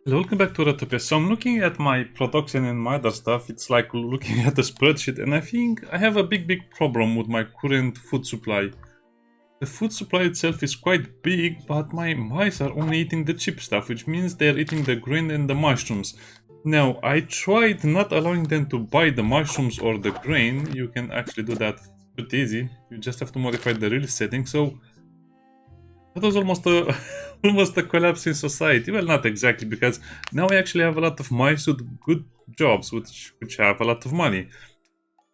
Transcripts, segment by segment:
Welcome back to Ratopia. So I'm looking at my production and my other stuff. It's like looking at a spreadsheet, and I think I have a big problem with my current food supply. The food supply itself is quite big, but my mice are only eating the cheap stuff, which means they're eating the grain and the mushrooms. Now, I tried not allowing them to buy the mushrooms or the grain. You can actually do that pretty easy. You just have to modify the release setting. So that was almost a almost a collapse in society. Well, not exactly, because now I actually have a lot of mice with good jobs, which have a lot of money.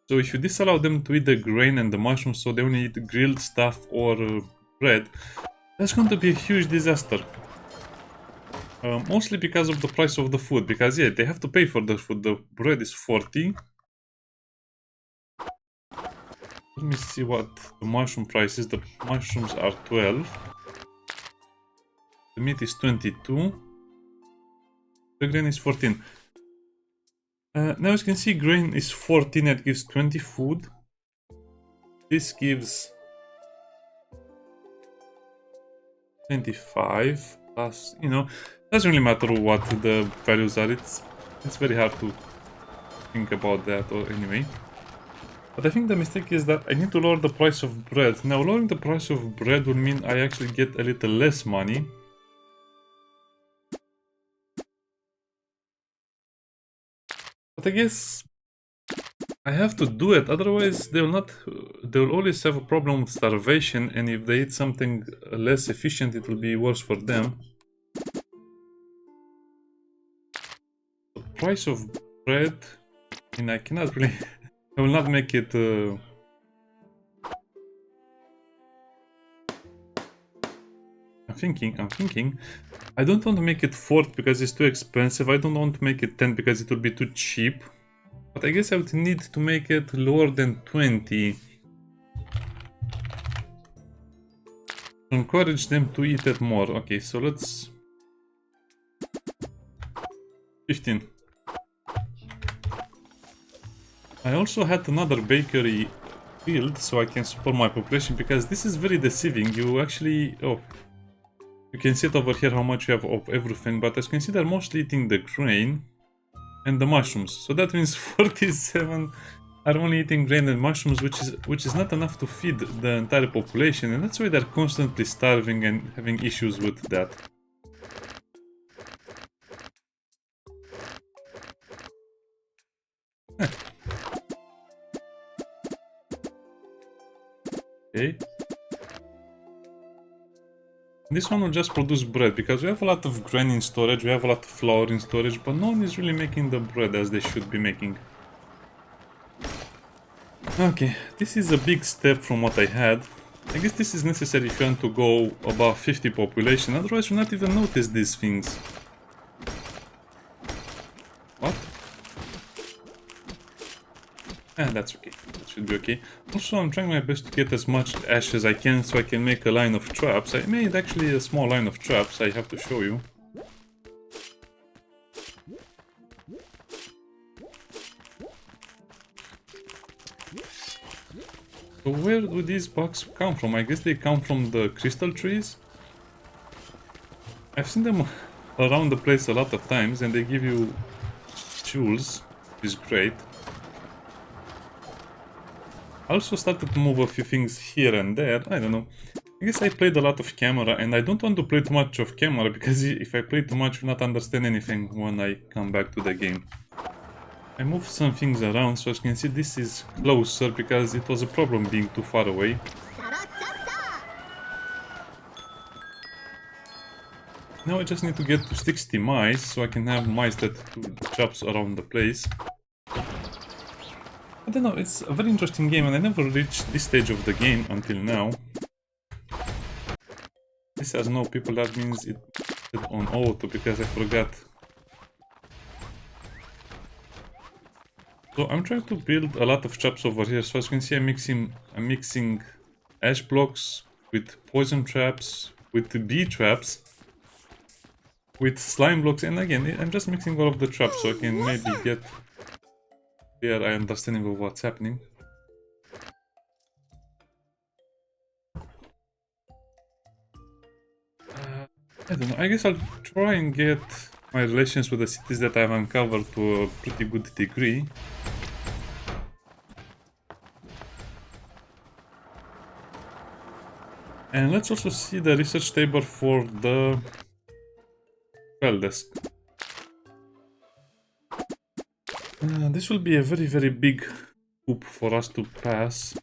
So if you disallow them to eat the grain and the mushrooms, so they only eat grilled stuff or bread, that's going to be a huge disaster. Mostly because of the price of the food, because yeah, they have to pay for the food. The bread is 40. Let me see what the mushroom price is. The mushrooms are 12. The meat is 22. The grain is 14. Now as you can see, grain is 14, it gives 20 food. This gives 25 plus, doesn't really matter what the values are. It's very hard to think about that, or anyway. But I think the mistake is that I need to lower the price of bread. Now lowering the price of bread will mean I actually get a little less money. But I guess I have to do it, otherwise they will always have a problem with starvation, and if they eat something less efficient, it will be worse for them. The price of bread, I cannot really, I will not make it, I'm thinking, I don't want to make it 4 because it's too expensive, I don't want to make it 10 because it will be too cheap. But I guess I would need to make it lower than 20. To encourage them to eat it more. Okay, so let's... 15. I also had another bakery build so I can support my population, because this is very deceiving. You actually... Oh. You can see it over here how much you have of everything, but as you can see, they're mostly eating the grain and the mushrooms. So that means 47 are only eating grain and mushrooms, which is not enough to feed the entire population, and that's why they're constantly starving and having issues with that. Okay. This one will just produce bread, because we have a lot of grain in storage, we have a lot of flour in storage, but no one is really making the bread as they should be making. Okay, this is a big step from what I had. I guess this is necessary if you want to go above 50 population, otherwise you'll not even notice these things. What? That's okay. That should be okay. Also, I'm trying my best to get as much ash as I can so I can make a line of traps. I made actually a small line of traps, I have to show you. So where do these bugs come from? I guess they come from the crystal trees. I've seen them around the place a lot of times, and they give you jewels, which is great. I also started to move a few things here and there, I don't know. I guess I played a lot of camera, and I don't want to play too much of camera, because if I play too much, I will not understand anything when I come back to the game. I moved some things around, so as you can see, this is closer because it was a problem being too far away. Now I just need to get to 60 mice, so I can have mice that do jobs around the place. I don't know, it's a very interesting game, and I never reached this stage of the game until now. This has no people, that means it's on auto, because I forgot. So I'm trying to build a lot of traps over here. So as you can see, I'm mixing ash blocks with poison traps, with bee traps, with slime blocks, and again, I'm just mixing all of the traps so I can maybe get clear understanding of what's happening. I don't know, I guess I'll try and get my relations with the cities that I've uncovered to a pretty good degree. And let's also see the research table for the spell desk. This will be a very, very big hoop for us to pass.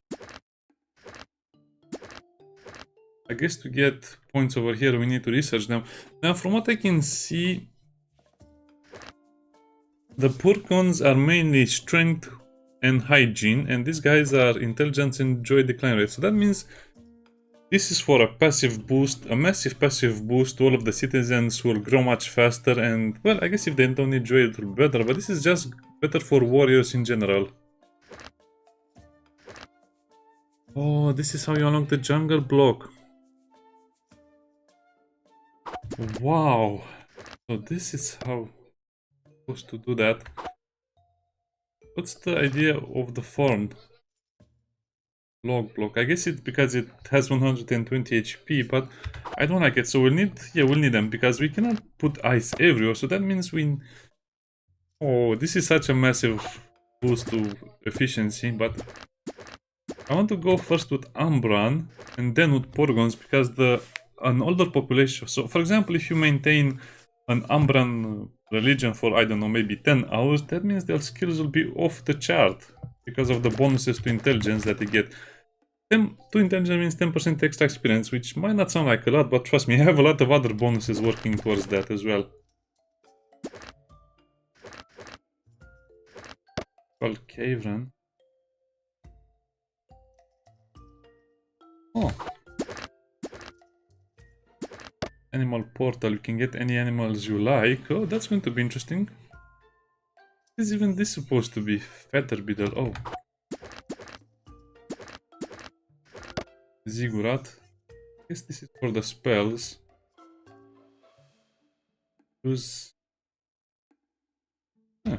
I guess to get points over here, we need to research them. Now, from what I can see, the Purkons are mainly strength and hygiene, and these guys are intelligence and joy decline rate. So that means this is for a passive boost, a massive passive boost to all of the citizens who will grow much faster. And, well, I guess if they don't need joy, it will be better, but this is just better for warriors in general. Oh, this is how you unlock the jungle block. Wow. So this is how you're supposed to do that. What's the idea of the formed log block? I guess it's because it has 120 HP, but I don't like it. So we'll need them because we cannot put ice everywhere. So that means we... Oh, this is such a massive boost to efficiency, but I want to go first with Umbran and then with Porgons because an older population. So, for example, if you maintain an Umbran religion for, I don't know, maybe 10 hours, that means their skills will be off the chart because of the bonuses to intelligence that they get. 10 to intelligence means 10% extra experience, which might not sound like a lot, but trust me, I have a lot of other bonuses working towards that as well. Called Cave Run. Oh. Animal portal, you can get any animals you like. Oh, that's going to be interesting. Is even this supposed to be feather beetle? Oh. Ziggurat. I guess this is for the spells. Use... Huh.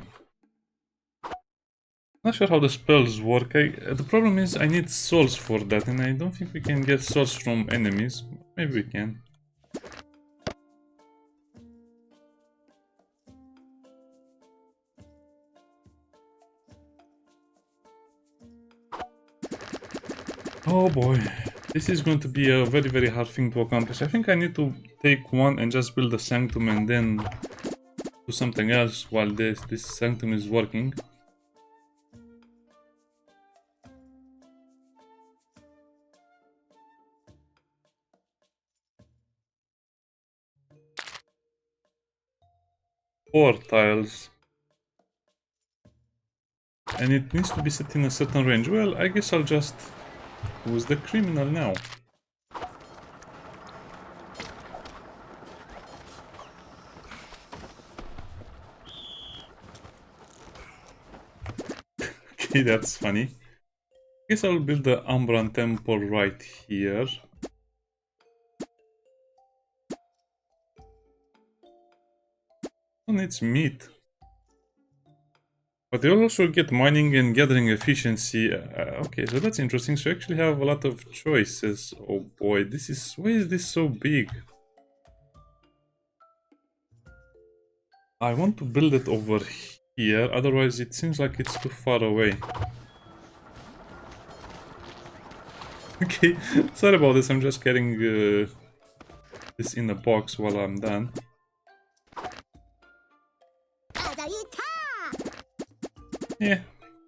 Not sure how the spells work. The problem is I need souls for that, and I don't think we can get souls from enemies. Maybe we can. Oh boy, this is going to be a very, very hard thing to accomplish. I think I need to take one and just build a sanctum and then do something else while this sanctum is working. Four tiles. And it needs to be set in a certain range. Well, I guess I'll just... Who's the criminal now? Okay, that's funny. I guess I'll build the Umbran temple right here. Who needs meat? But they also get mining and gathering efficiency. Okay, so that's interesting. So you actually have a lot of choices. Oh boy, this is... Why is this so big? I want to build it over here, otherwise it seems like it's too far away. Okay, sorry about this, I'm just getting this in a box while I'm done. Yeah,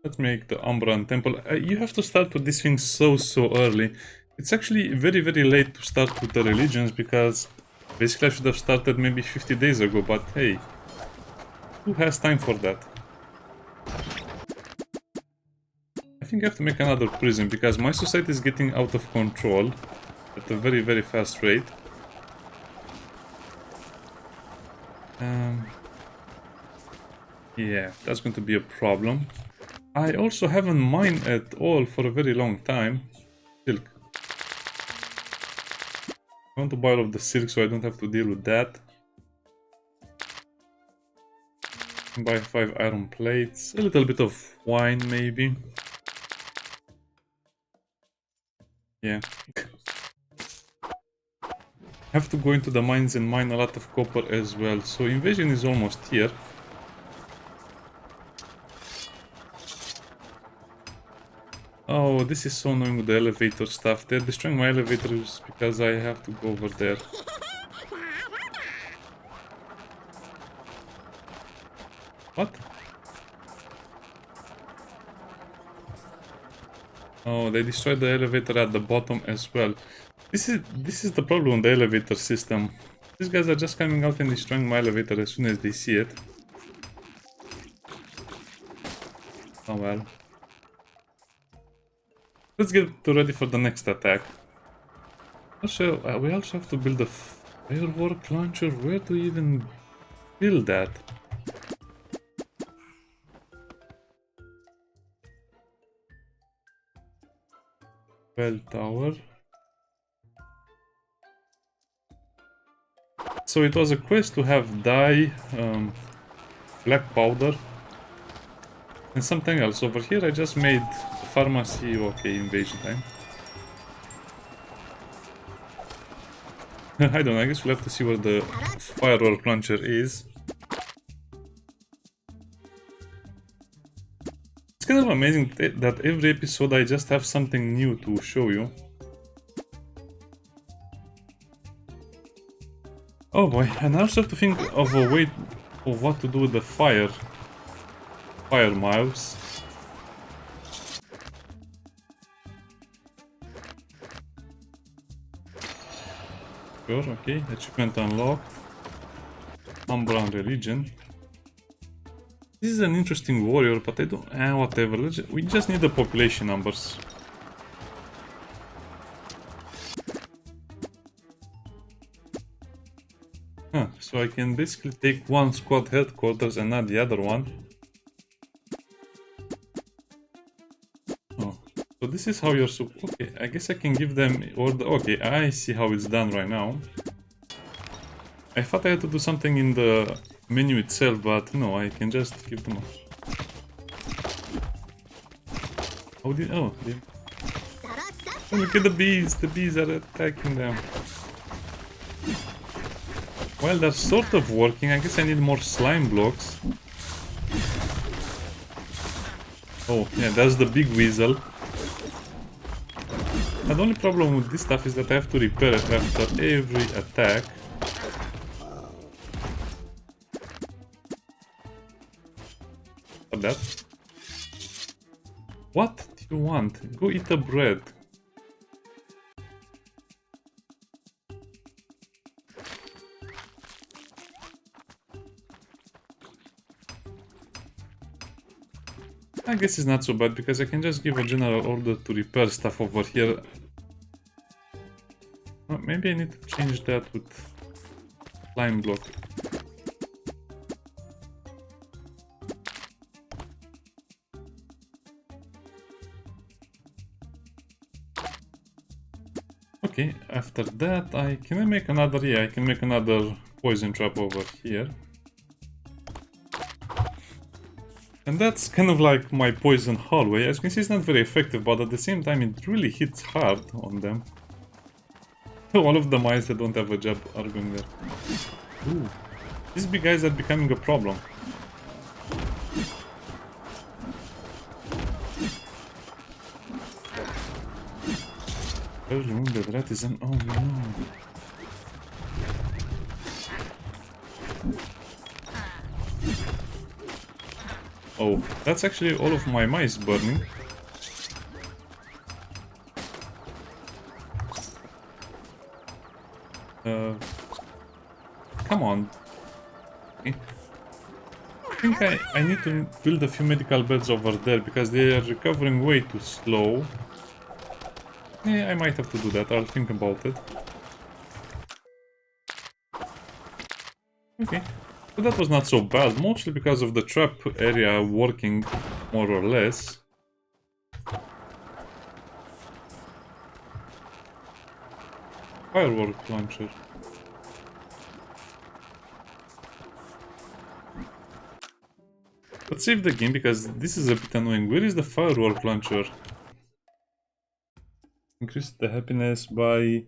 let's make the Umbran temple. You have to start with these things so early. It's actually very, very late to start with the religions because basically I should have started maybe 50 days ago, but hey, who has time for that? I think I have to make another prison because my society is getting out of control at a very, very fast rate. Yeah, that's going to be a problem. I also haven't mined at all for a very long time. Silk. I want to buy all of the silk so I don't have to deal with that. Buy 5 iron plates, a little bit of wine maybe. Yeah. Have to go into the mines and mine a lot of copper as well. So invasion is almost here. Oh, this is so annoying with the elevator stuff. They're destroying my elevators because I have to go over there. What? Oh, they destroyed the elevator at the bottom as well. This is the problem with the elevator system. These guys are just coming out and destroying my elevator as soon as they see it. Oh well. Let's get ready for the next attack. Also, we also have to build a firework launcher. Where do we even build that? Bell tower. So it was a quest to have dye, black powder, and something else. Over here I just made pharmacy. Okay, invasion time. I don't know, I guess we'll have to see where the firework launcher is. It's kind of amazing that every episode I just have something new to show you. Oh boy, and I also have to think of a way of what to do with the fire miles. Sure, okay, achievement unlocked. Umbran religion. This is an interesting warrior, but I don't... whatever, we just need the population numbers. Huh, so I can basically take one squad headquarters and not the other one. Oh, so this is how you're okay, I guess I can give them order. Okay, I see how it's done right now. I thought I had to do something in the menu itself, but no, I can just give them oh, oh, look at the bees are attacking them. Well, that's sort of working. I guess I need more slime blocks. Oh, yeah, that's the big weasel. And the only problem with this stuff is that I have to repair it after every attack. That. What do you want? Go eat the bread. I guess it's not so bad because I can just give a general order to repair stuff over here. Well, maybe I need to change that with slime block. Okay, after that can I make another, yeah, I can make another poison trap over here. And that's kind of like my poison hallway. As you can see, it's not very effective, but at the same time it really hits hard on them. All of the mice that don't have a job are going there. Ooh, these big guys are becoming a problem. Remove the rat is an... oh no. Oh, that's actually all of my mice burning. Come on. Okay. I think I need to build a few medical beds over there because they are recovering way too slow. Yeah, I might have to do that. I'll think about it. Okay. So that was not so bad, mostly because of the trap area working more or less. Firework launcher. Let's save the game because this is a bit annoying. Where is the firework launcher? Increase the happiness by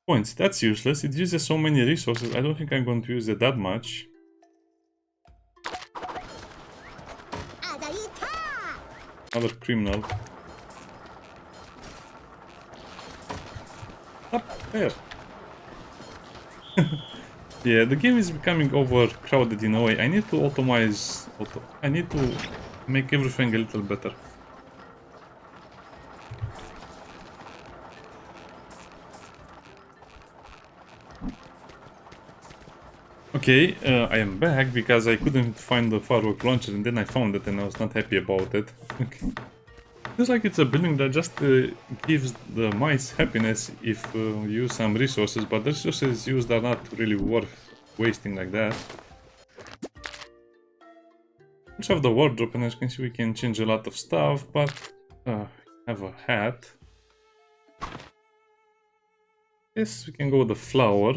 Points, that's useless. It uses so many resources. I don't think I'm going to use it that much. Another criminal. Up there. Yeah, the game is becoming overcrowded in a way. I need to automize. I need to make everything a little better. Okay, I am back because I couldn't find the firework launcher and then I found it and I was not happy about it. Okay. Feels like it's a building that just gives the mice happiness if you use some resources, but the resources used are not really worth wasting like that. Let's have the wardrobe, and as you can see we can change a lot of stuff, but have a hat. Yes, we can go with the flower.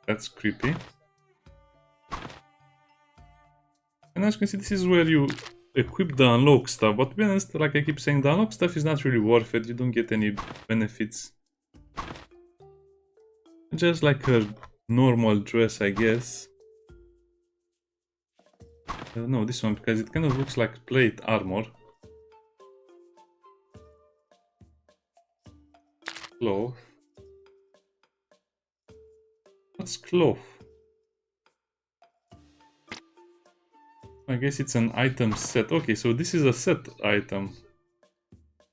That's creepy. And as you can see, this is where you equip the unlock stuff, but to be honest, like I keep saying, the unlock stuff is not really worth it. You don't get any benefits. Just like a normal dress, I guess. No, this one, because it kind of looks like plate armor. Cloth. What's cloth? I guess it's an item set. Okay, so this is a set item.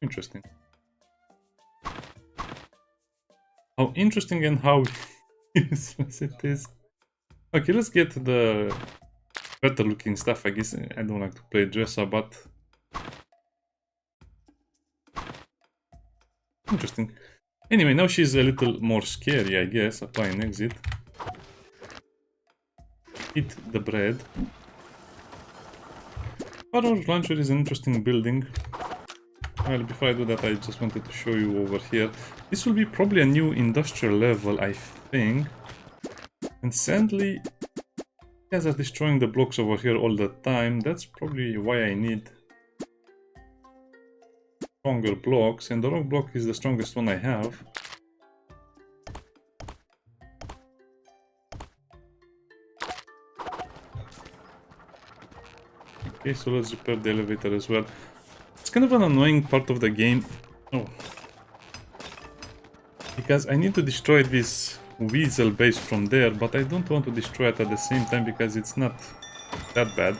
Interesting. How interesting and how useless it is. Okay, let's get the better looking stuff. I guess I don't like to play dresser, but interesting. Anyway, now she's a little more scary, I guess. Apply and exit. Eat the bread. Firework launcher is an interesting building. Well, before I do that, I just wanted to show you over here. This will be probably a new industrial level, I think. And sadly, you guys are destroying the blocks over here all the time. That's probably why I need stronger blocks. And the rock block is the strongest one I have. Okay, so let's repair the elevator as well. It's kind of an annoying part of the game. Oh. Because I need to destroy this weasel base from there, but I don't want to destroy it at the same time because it's not that bad.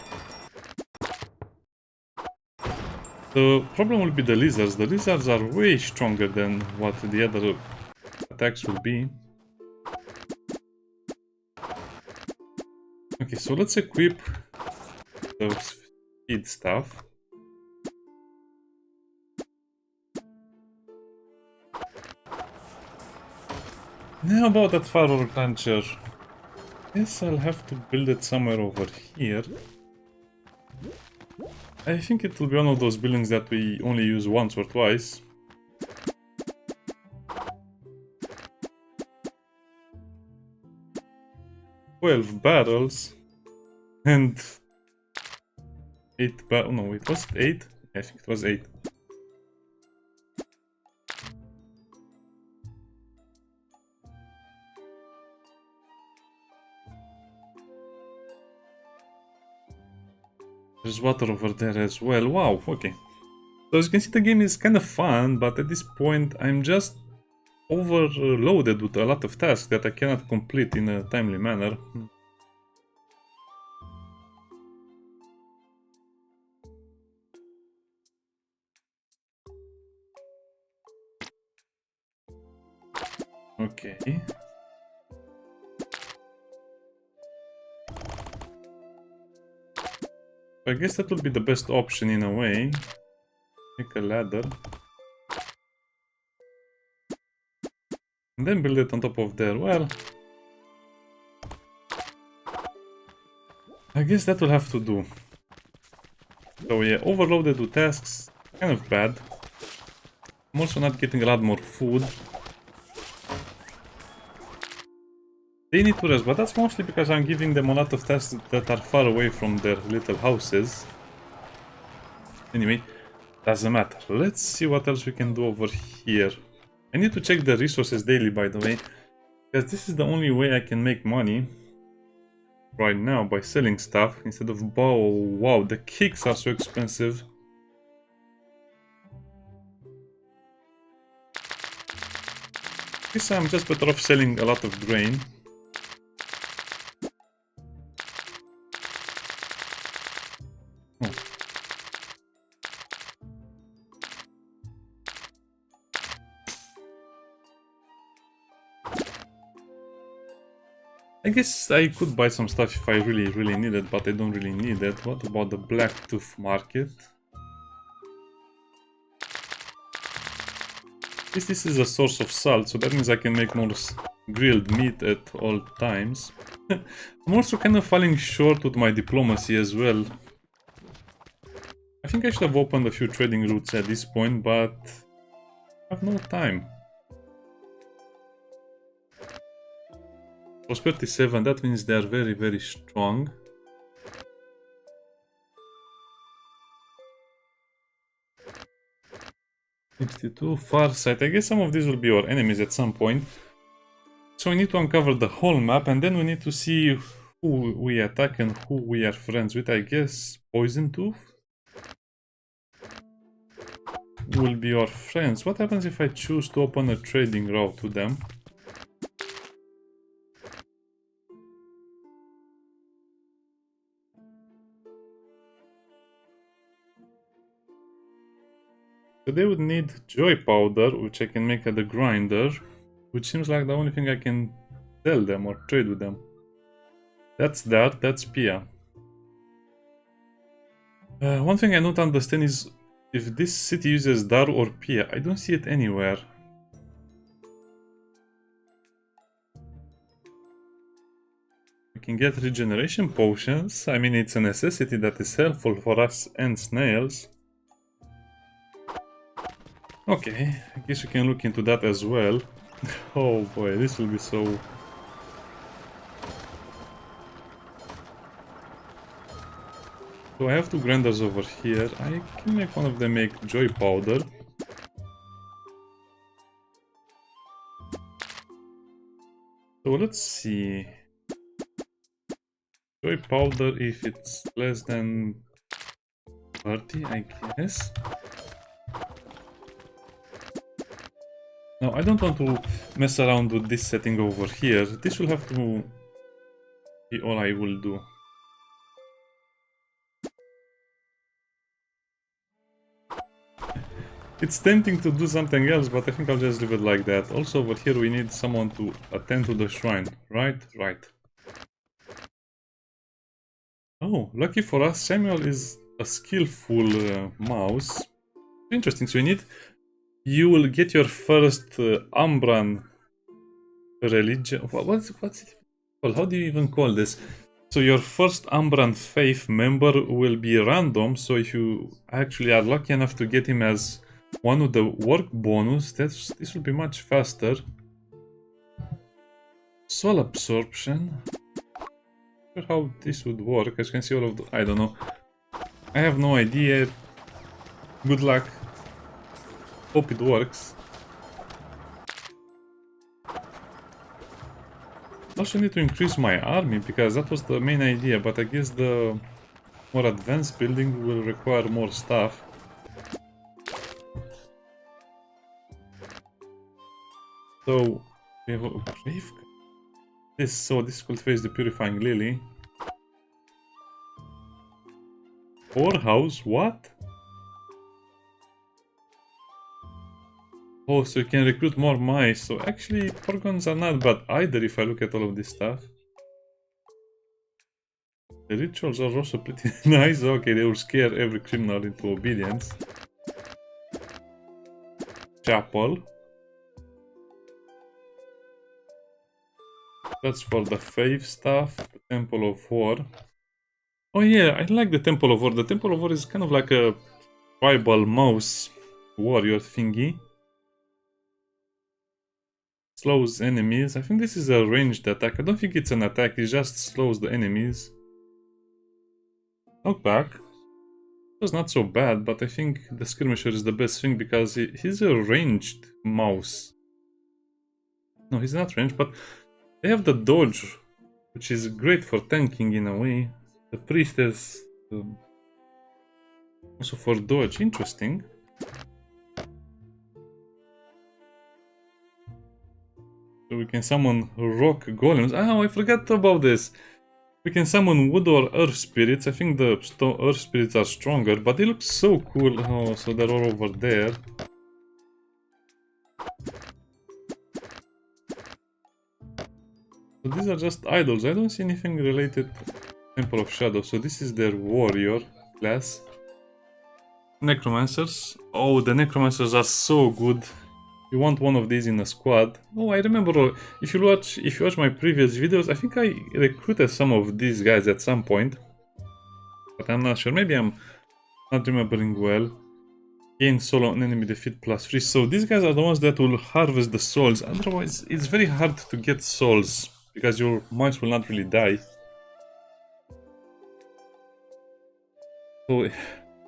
The problem will be the lizards. The lizards are way stronger than what the other attacks will be. Okay, so let's equip the speed stuff. Now about that firework launcher. Guess I'll have to build it somewhere over here. I think it will be one of those buildings that we only use once or twice. "12 barrels and 8 barrels. No, it was 8. I think it was 8. There's water over there as well. Wow, okay. So as you can see, the game is kind of fun, but at this point I'm just overloaded with a lot of tasks that I cannot complete in a timely manner. Okay. I guess that would be the best option in a way. Make a ladder. And then build it on top of there. Well, I guess that will have to do. So yeah, overloaded with tasks. Kind of bad. I'm also not getting a lot more food. They need to rest, but that's mostly because I'm giving them a lot of tasks that are far away from their little houses. Anyway, Doesn't matter. Let's see what else we can do over here. I need to check the resources daily, by the way, because this is the only way I can make money right now, by selling stuff instead of bow. Wow, the kicks are so expensive. Guess I'm just better off selling a lot of grain. Oh. I guess I could buy some stuff if I really need it, but I don't really need it. What about the Black Tooth Market? This is a source of salt, so that means I can make more grilled meat at all times. I'm also kind of falling short with my diplomacy as well. I think I should have opened a few trading routes at this point, but I have no time. Prosperity 7, that means they are very strong. $62, Farsight. I guess some of these will be our enemies at some point. So we need to uncover the whole map, and then we need to see who we attack and who we are friends with. I guess Poison Tooth will be our friends. What happens if I choose to open a trading route to them? So they would need joy powder, which I can make at the grinder, which seems like the only thing I can sell them or trade with them. That's that, that's Pia. One thing I don't understand is if this city uses Dar or Pia. I don't see it anywhere. We can get regeneration potions. I mean, it's a necessity that is helpful for us and snails. Okay, I guess we can look into that as well. Oh boy, this will be so... So I have two grinders over here. I can make one of them make joy powder. So let's see. Joy powder if it's less than 30, I guess. No, I don't want to mess around with this setting over here. This will have to be all I will do. It's tempting to do something else, but I think I'll just leave it like that. Also over here we need someone to attend to the shrine, right? Right. Oh, lucky for us, Samuel is a skillful mouse. Interesting, so you will get your first Umbran religion. What's it called? How do you even call this? So your first Umbran faith member will be random, so if you actually are lucky enough to get him as one with the work bonus, this will be much faster. Soul absorption. Not sure how this would work. As you can see, all of the... I don't know. I have no idea. Good luck. Hope it works. Also need to increase my army, because that was the main idea, but I guess the more advanced building will require more stuff. So we have a grave. This cultivates the purifying lily. Whorehouse, what? Oh, so you can recruit more mice. So actually, Porgons are not bad either if I look at all of this stuff. The rituals are also pretty nice. Okay, they will scare every criminal into obedience. Chapel. That's for the faith stuff. The Temple of War. Oh yeah, I like the Temple of War. The Temple of War is kind of like a tribal mouse warrior thingy. Slows enemies. I think this is a ranged attack. I don't think it's an attack, it just slows the enemies. Knockback. It was not so bad, but I think the skirmisher is the best thing because he's a ranged mouse. No, he's not ranged, but they have the dodge, which is great for tanking in a way. The priestess also for dodge, interesting. So we can summon rock golems. Oh, I forgot about this. We can summon wood or earth spirits. I think the earth spirits are stronger, but they look so cool. Oh, so they're all over there. So these are just idols. I don't see anything related to Temple of Shadow. So this is their warrior class. Necromancers. Oh, the necromancers are so good. You want one of these in a squad. Oh, I remember if you watch my previous videos, I think I recruited some of these guys at some point. But I'm not sure. Maybe I'm not remembering well. Gain solo on enemy defeat +3. So these guys are the ones that will harvest the souls. Otherwise, it's very hard to get souls because your mice will not really die. So,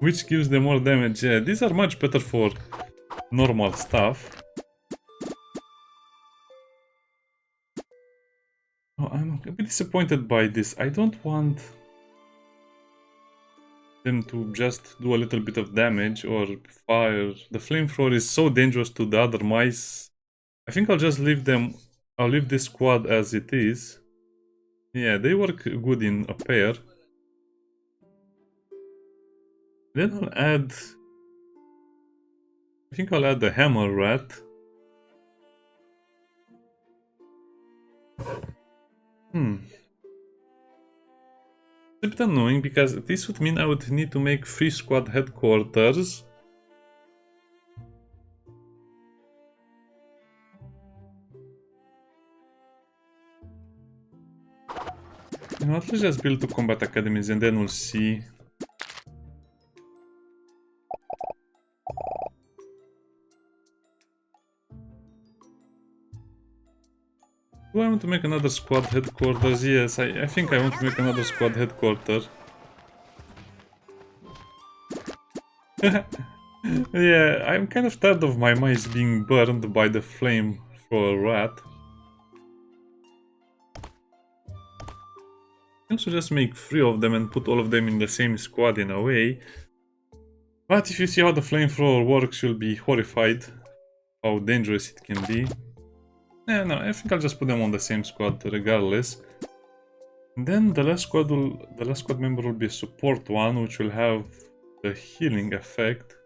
which gives them more damage. Yeah, these are much better for normal stuff. Oh, I'm a bit disappointed by this. I don't want them to just do a little bit of damage or fire. The flamethrower is so dangerous to the other mice. I think I'll just leave them. I'll leave this squad as it is. Yeah, they work good in a pair. Then I'll add... I think I'll add the hammer rat. It's a bit annoying because this would mean I would need to make 3 squad headquarters. You know, let's just build 2 combat academies and then we'll see. Do I want to make another squad headquarters? Yes, I think I want to make another squad headquarters. Yeah, I'm kind of tired of my mice being burned by the flamethrower rat. I also just make 3 of them and put all of them in the same squad in a way. But if you see how the flamethrower works, you'll be horrified how dangerous it can be. Yeah, no, I think I'll just put them on the same squad regardless. And then the last squad member will be a support one, which will have the healing effect.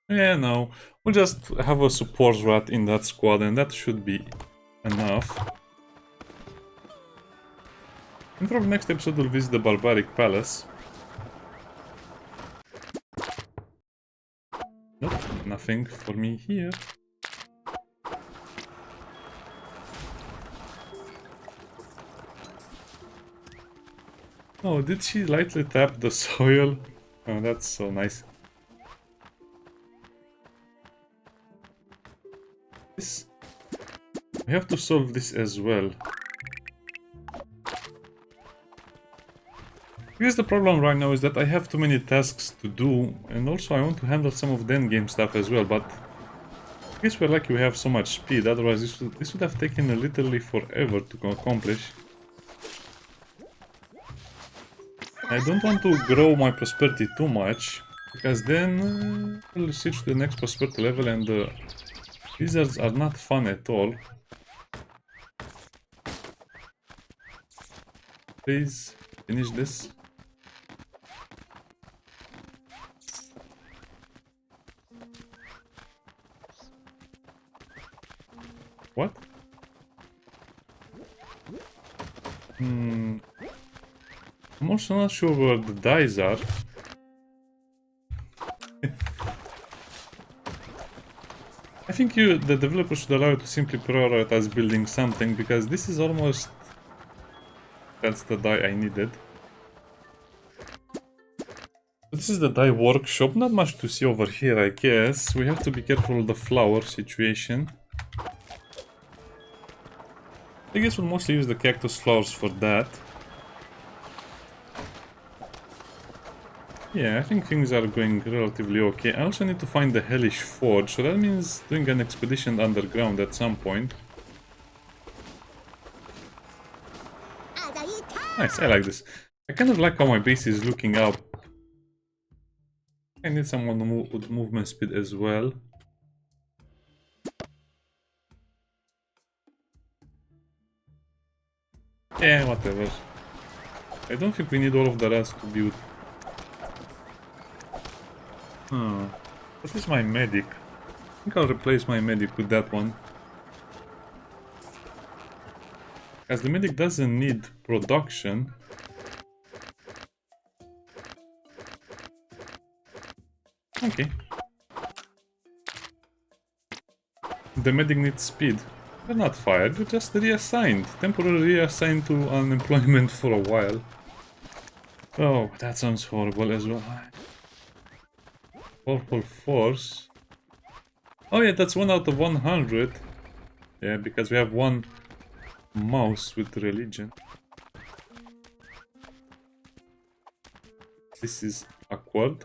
Yeah, no, we'll just have a support rat in that squad and that should be enough. And probably next episode we'll visit the Barbaric Palace. Nope, nothing for me here. Oh, did she lightly tap the soil? Oh, that's so nice. This... We have to solve this as well. Because the problem right now is that I have too many tasks to do, and also I want to handle some of the endgame stuff as well, but I guess we're lucky we have so much speed, otherwise this would have taken literally forever to accomplish. I don't want to grow my prosperity too much, because then we'll switch to the next prosperity level and the lizards are not fun at all. Please finish this. What? I'm also not sure where the dice are. I think the developer should allow you to simply prioritize building something, because this is almost... That's the die I needed. This is the die workshop, not much to see over here, I guess. We have to be careful of the flower situation. I guess we'll mostly use the cactus flowers for that. Yeah, I think things are going relatively okay. I also need to find the Hellish Forge, so that means doing an expedition underground at some point. Nice, I like this. I kind of like how my base is looking up. I need someone with movement speed as well. Yeah, whatever. I don't think we need all of the rats to build. What is my medic? I think I'll replace my medic with that one. As the medic doesn't need production. Okay. The medic needs speed. They're not fired, they're just reassigned. Temporarily reassigned to unemployment for a while. Oh, that sounds horrible as well. Purple Force. Oh yeah, that's 1 out of 100. Yeah, because we have one mouse with religion. This is awkward.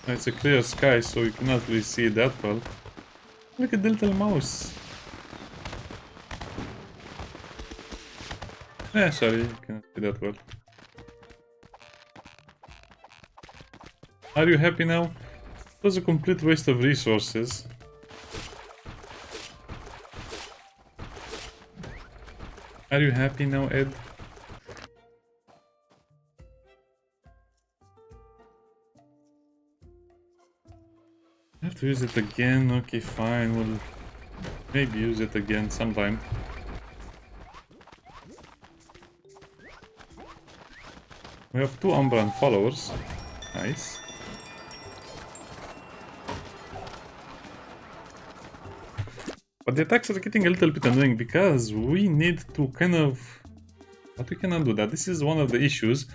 It's a clear sky, so you cannot really see that well. Look at the little mouse. Yeah, sorry, you cannot see that well. Are you happy now? It was a complete waste of resources. Are you happy now, Ed? I have to use it again. Okay, fine. We'll maybe use it again sometime. We have 2 Umbran followers. Nice. But the attacks are getting a little bit annoying because we need to kind of... But we cannot do that. This is one of the issues.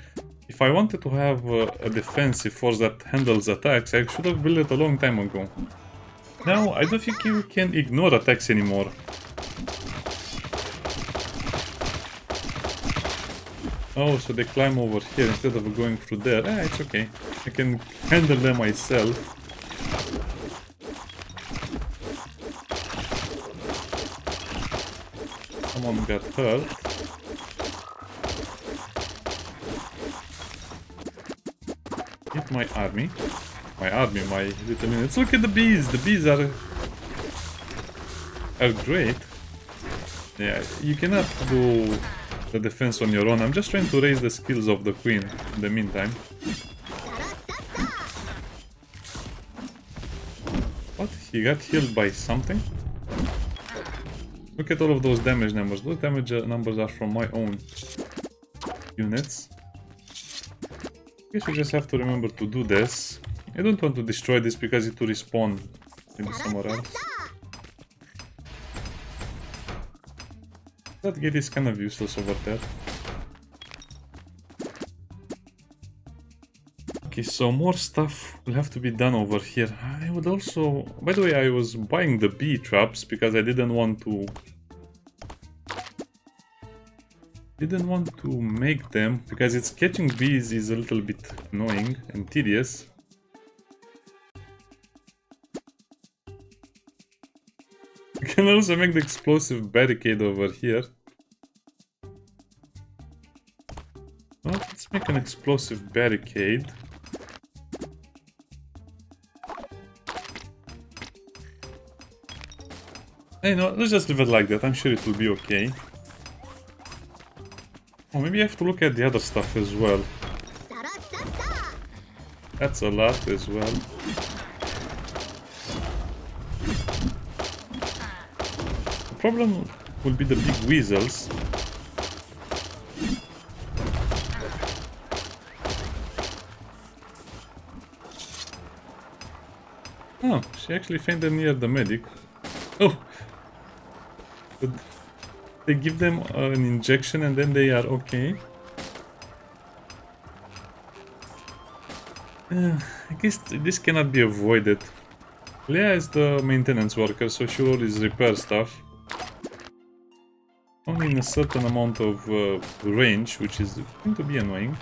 If I wanted to have a defensive force that handles attacks, I should have built it a long time ago. Now, I don't think you can ignore attacks anymore. Oh, so they climb over here instead of going through there. Ah, it's okay. I can handle them myself. Someone got hurt. Hit my army. My little units. Look at the bees! The bees are great. Yeah, you cannot do the defense on your own. I'm just trying to raise the skills of the queen in the meantime. What? He got healed by something? Look at all of those damage numbers. Those damage numbers are from my own units. I guess we just have to remember to do this. I don't want to destroy this because it will respawn maybe somewhere else. That gate is kind of useless over there. Okay, so more stuff will have to be done over here. I would also... By the way, I was buying the bee traps because I didn't want to... make them because it's catching bees is a little bit annoying and tedious. You can also make the explosive barricade over here. Well, let's make an explosive barricade. Hey, no, let's just leave it like that. I'm sure it will be okay. Oh, maybe I have to look at the other stuff as well. That's a lot as well. The problem will be the big weasels. Oh, she actually fainted near the medic. Oh! They give them an injection and then they are okay. I guess this cannot be avoided. Leia is the maintenance worker, so she will always repair stuff. only in a certain amount of range, which is going to be annoying.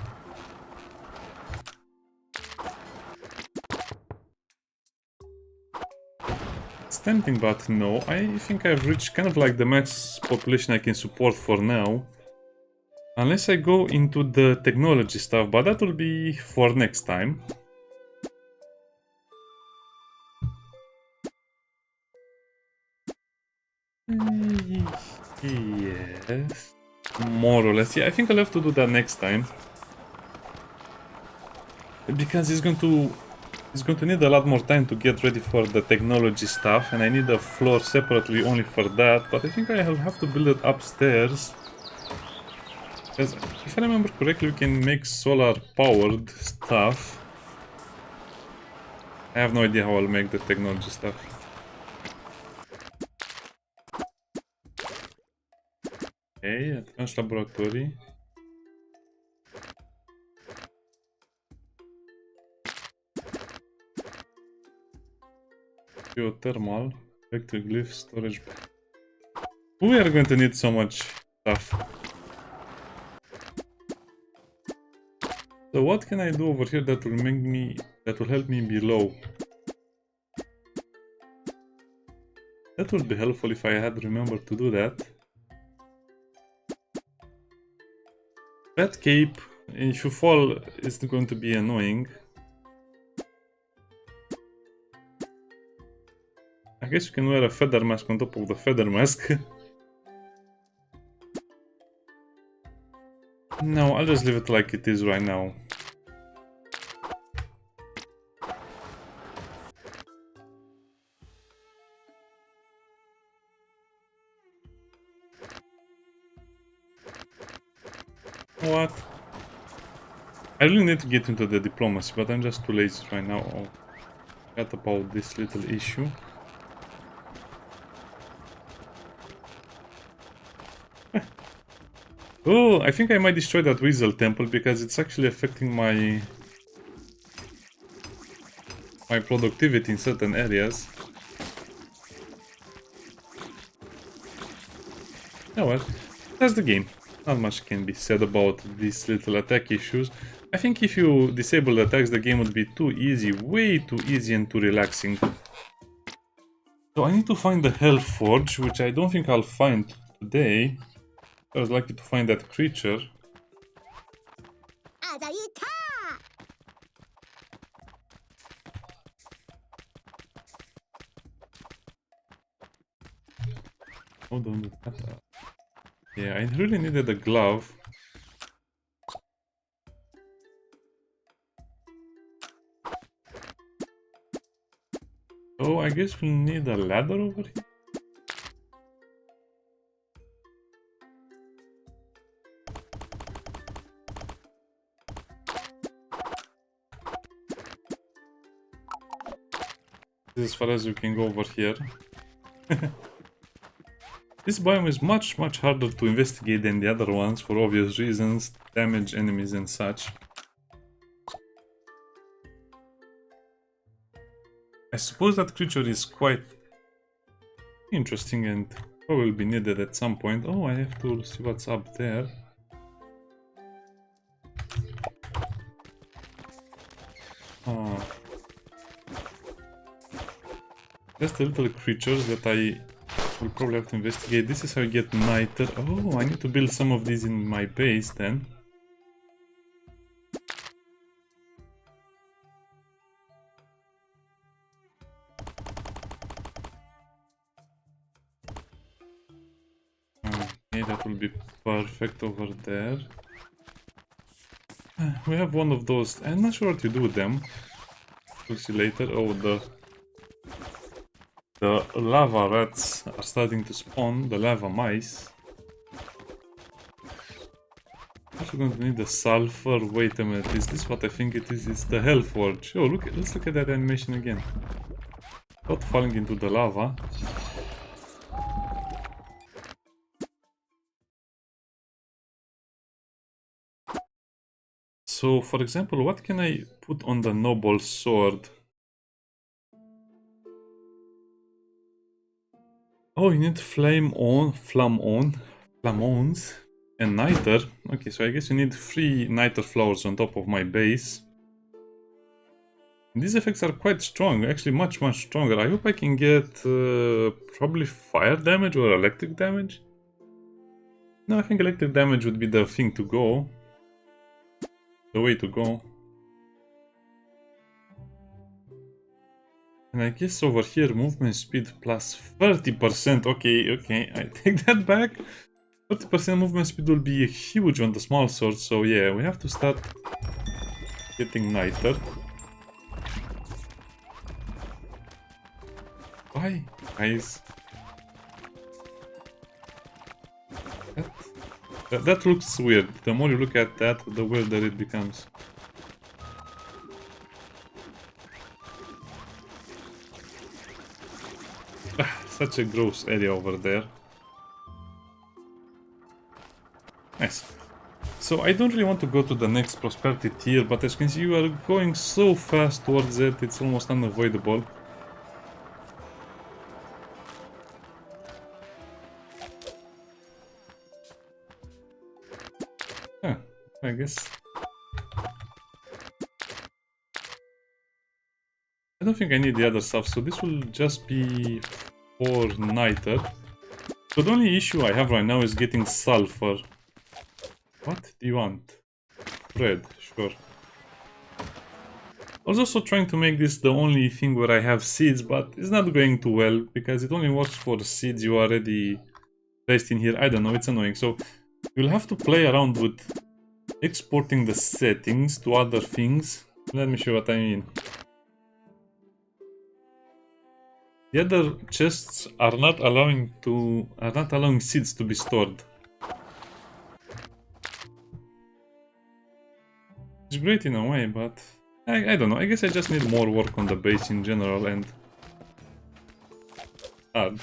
It's tempting, but no. I think I've reached kind of like the max population I can support for now. Unless I go into the technology stuff, but that will be for next time. Yes. More or less. Yeah, I think I'll have to do that next time. Because it's going to need a lot more time to get ready for the technology stuff, and I need a floor separately only for that, but I think I'll have to build it upstairs. Because if I remember correctly, we can make solar powered stuff. I have no idea how I'll make the technology stuff. Okay, advanced laboratory. Geothermal, electric glyph, storage. We are going to need so much stuff. So what can I do over here that will help me below? That would be helpful if I had remembered to do that. That cape, if you fall, is going to be annoying. I guess you can wear a feather mask on top of the feather mask. No, I'll just leave it like it is right now. What? I really need to get into the diplomacy, but I'm just too lazy right now. Oh, forgot about this little issue. Oh, I think I might destroy that Weasel temple because it's actually affecting my productivity in certain areas. Oh well, that's the game. Not much can be said about these little attack issues. I think if you disable the attacks, the game would be too easy, way too easy and too relaxing. So I need to find the Hell Forge, which I don't think I'll find today. I was lucky to find that creature. Hold on. Yeah, I really needed a glove. Oh, I guess we'll need a ladder over here. This is as far as you can go over here. This biome is much harder to investigate than the other ones for obvious reasons, damage enemies and such. I suppose that creature is quite interesting and probably be needed at some point. Oh, I have to see what's up there. Ah. Just the little creatures that I will probably have to investigate. This is how you get niter. Oh, I need to build some of these in my base then. Okay, that will be perfect over there. We have one of those. I'm not sure what you do with them. We'll see later. Oh, the lava rats are starting to spawn, the lava mice. Also going to need the sulfur. Wait a minute, is this what I think it is? It's the Hell Forge. Oh, let's look at that animation again. Not falling into the lava. So, for example, what can I put on the noble sword? Oh, you need flame on. Lamons and niter. Okay, so I guess you need 3 niter flowers on top of my base. These effects are quite strong, actually much stronger. I hope I can get probably fire damage or electric damage. No, I think electric damage would be the thing to go. The way to go. And I guess over here, movement speed plus 30%. Okay, I take that back. 30% movement speed will be huge on the small sword, so yeah, we have to start getting niter. Why, guys? That looks weird. The more you look at that, the weirder it becomes. Such a gross area over there. Nice. So I don't really want to go to the next prosperity tier, but as you can see, you are going so fast towards it, it's almost unavoidable. Huh, I guess. I don't think I need the other stuff, so this will just be for niter. So the only issue I have right now is getting sulfur. What do you want? Bread, sure. I was also trying to make this the only thing where I have seeds, but it's not going too well, because it only works for seeds you already placed in here. I don't know, it's annoying. So you'll have to play around with exporting the settings to other things. Let me show what I mean. The other chests are not allowing seeds to be stored. It's great in a way, but I don't know. I guess I just need more work on the base in general and add.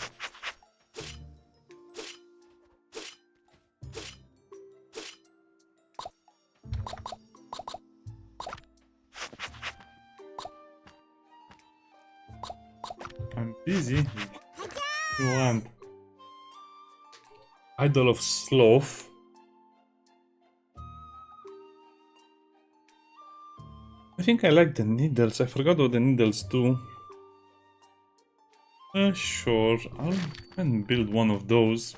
I'm busy. You want Idol of Sloth. I think I like the needles. I forgot all the needles too. Sure, I'll try and build one of those.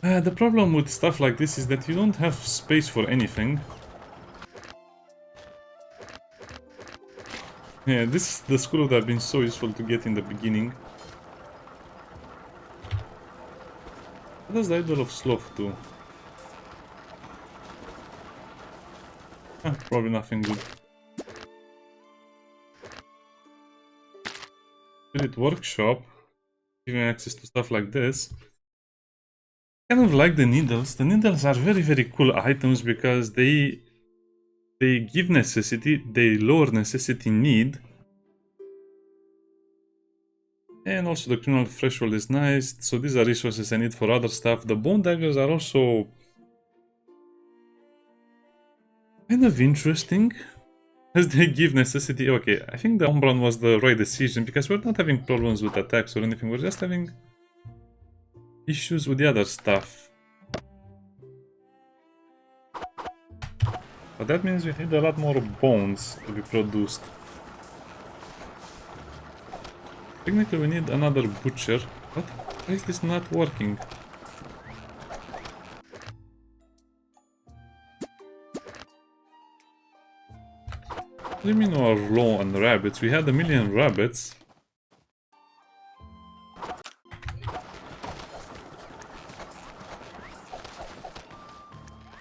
The problem with stuff like this is that you don't have space for anything. Yeah, the screw would have been so useful to get in the beginning. What does the Idol of Sloth do? Probably nothing good. Spirit Workshop, giving access to stuff like this. I kind of like the needles. The needles are very cool items because they give necessity, they lower necessity need. And also the criminal threshold is nice. So these are resources I need for other stuff. The bone daggers are also kind of interesting, as they give necessity. Okay, I think the Umbran was the right decision, because we're not having problems with attacks or anything, we're just having issues with the other stuff. But that means we need a lot more bones to be produced. Technically we need another butcher, but why is this not working? What do you mean we are low on rabbits? We had 1,000,000 rabbits.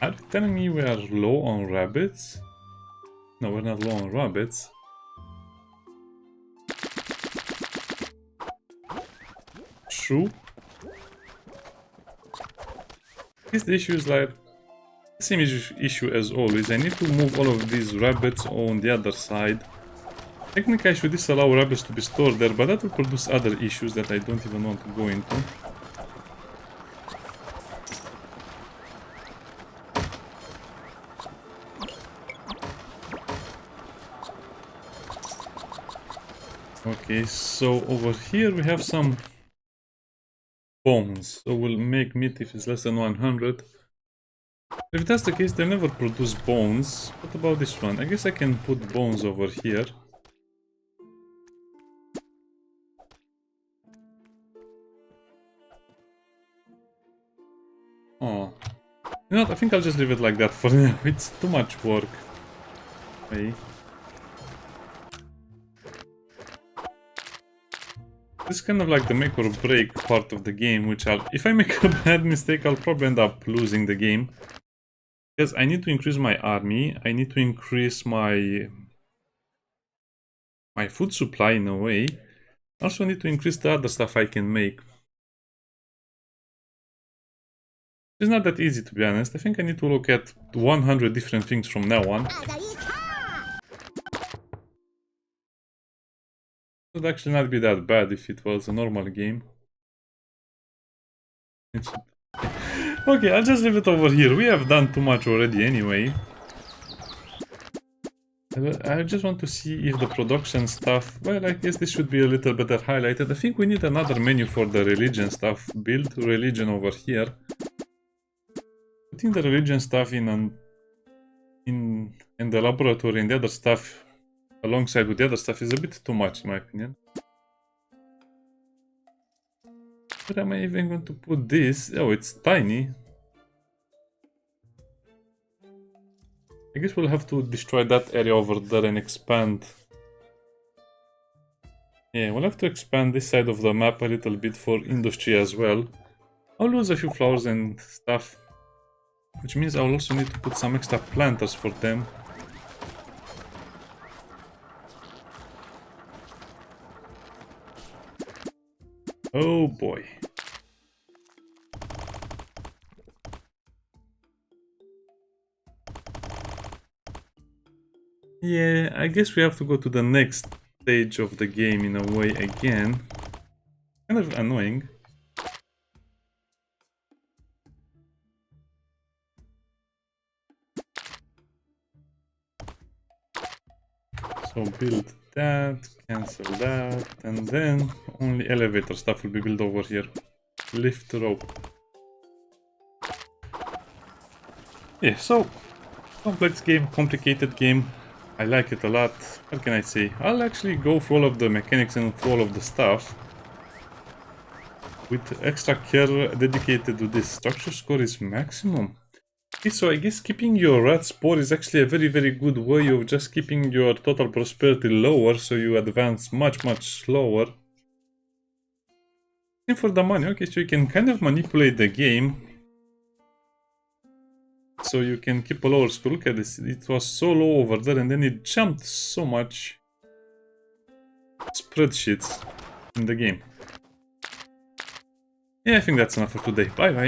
Are you telling me we are low on rabbits? No, we're not low on rabbits. True. The issue is like the same issue as always. I need to move all of these rabbits on the other side. Technically I should disallow rabbits to be stored there, but that will produce other issues that I don't even want to go into. Okay, so over here we have some bones. So we'll make meat if it's less than 100. If that's the case, they never produce bones. What about this one? I guess I can put bones over here. Oh. You know what? I think I'll just leave it like that for now. It's too much work. Hey. This is kind of like the make or break part of the game, which if I make a bad mistake, I'll probably end up losing the game. Because I need to increase my army, I need to increase my food supply in a way. I also need to increase the other stuff I can make. It's not that easy, to be honest. I think I need to look at 100 different things from now on. It would actually not be that bad if it was a normal game. Okay, I'll just leave it over here. We have done too much already anyway. I just want to see if the production stuff... Well, I guess this should be a little better highlighted. I think we need another menu for the religion stuff. Build religion over here. Putting the religion stuff in the laboratory and the other stuff alongside with the other stuff is a bit too much in my opinion. Where am I even going to put this? Oh, it's tiny. I guess we'll have to destroy that area over there and expand. Yeah, we'll have to expand this side of the map a little bit for industry as well. I'll lose a few flowers and stuff, which means I'll also need to put some extra planters for them. Oh boy. Yeah, I guess we have to go to the next stage of the game in a way again. Kind of annoying. So build that, cancel that, and then only elevator stuff will be built over here. Lift rope. Yeah, so complex game, complicated game. I like it a lot. What can I say? I'll actually go through all of the mechanics and through all of the stuff with extra care dedicated to this. Structure score is maximum. Okay, so I guess keeping your rat spore is actually a very good way of just keeping your total prosperity lower, so you advance much slower. And for the money, okay, so you can kind of manipulate the game so you can keep a lower score. Look at this, it was so low over there and then it jumped so much. Spreadsheets in the game. Yeah, I think that's enough for today. Bye bye.